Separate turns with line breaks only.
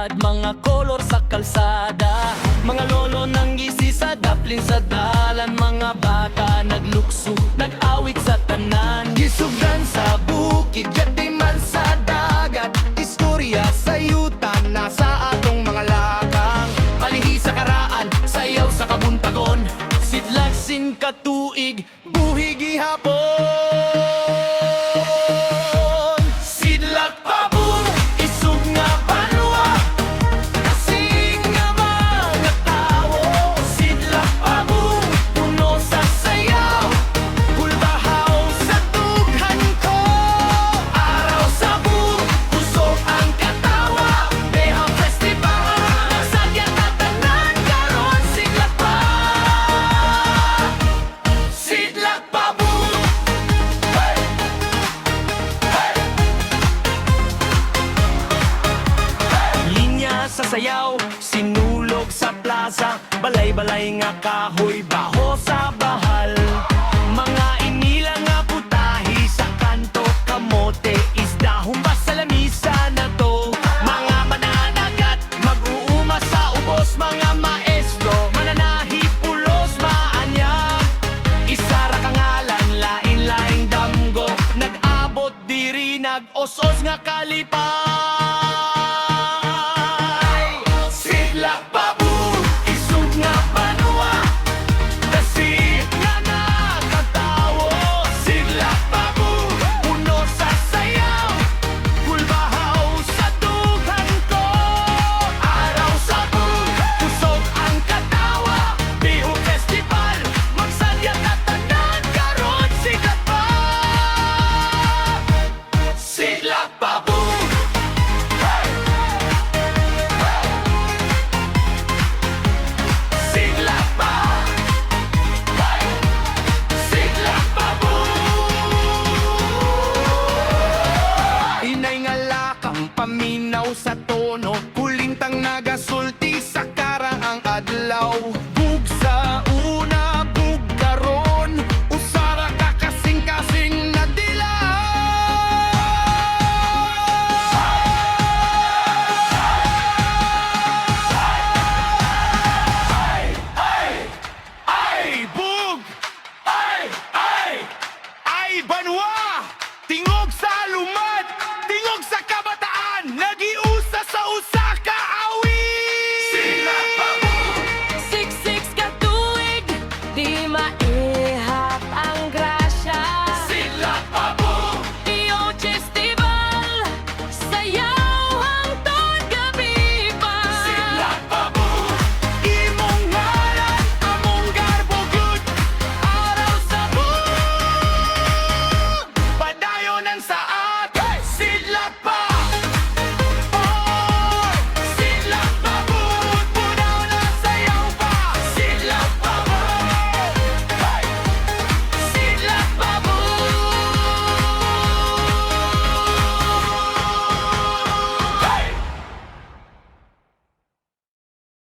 syudad, mga kolor sa kalsada, mga lolo nang ngisi sa daplin sa dalan, mga bata naglukso, nag-awit sa tanan, gisugdan sa bukid, gatiman sa dagat, istorya sa yuta, nasa atong mga lakang, palihi sa karaan, sayaw sa kabuntagon, sidlaksin katuig, buhi gihapon. Sidlak pabor, isug nga banwa, kasing nga mga tawo. Sidlak pabor, puno sa sayaw, kulbahaw sa tughan ko. Araw sa bug, usok ang katawa, behang festival, nagsadya tatanan karon. Sidlak pa, sidlak pabor. Linya sa sayaw, sinulog sa plaza, balay-balay nga kahoy, baho sa bahal. Mga inila nga putahi sa kanto, kamote, isda, humbas sa lamisa na to. Mga mananagat, mag-uuma sa ubos, mga maestro, mananahi, pulos, maanyag. Isara kangalan, lain-laing damgo, nag-abot diri, nag-osos nga kalipay. Sidlak pabor, isug nga banwa, dasig nga nakatawo. Sidlak pabor, puno sa sayaw, kulbahaw sa dughan ko. Araw sa bug, usog ang katawa, bihu festival, magsadya tatanan karon. Sidlak pa, sidlak pabor. Sidlak pa, sidlak pabor. Inay nga lakang paminaw sa tono, kulintang nagasulti sa karaang adlaw. Bug sa una, bug karon, usara ka kasing-kasing na dilaw. Ay, bug! Ay, banwa! Tingog sa lumat! Tingog sa kabataan! Nagiusa sa usa ka awit! Sila pa mo!
Siksik ka tuig, di main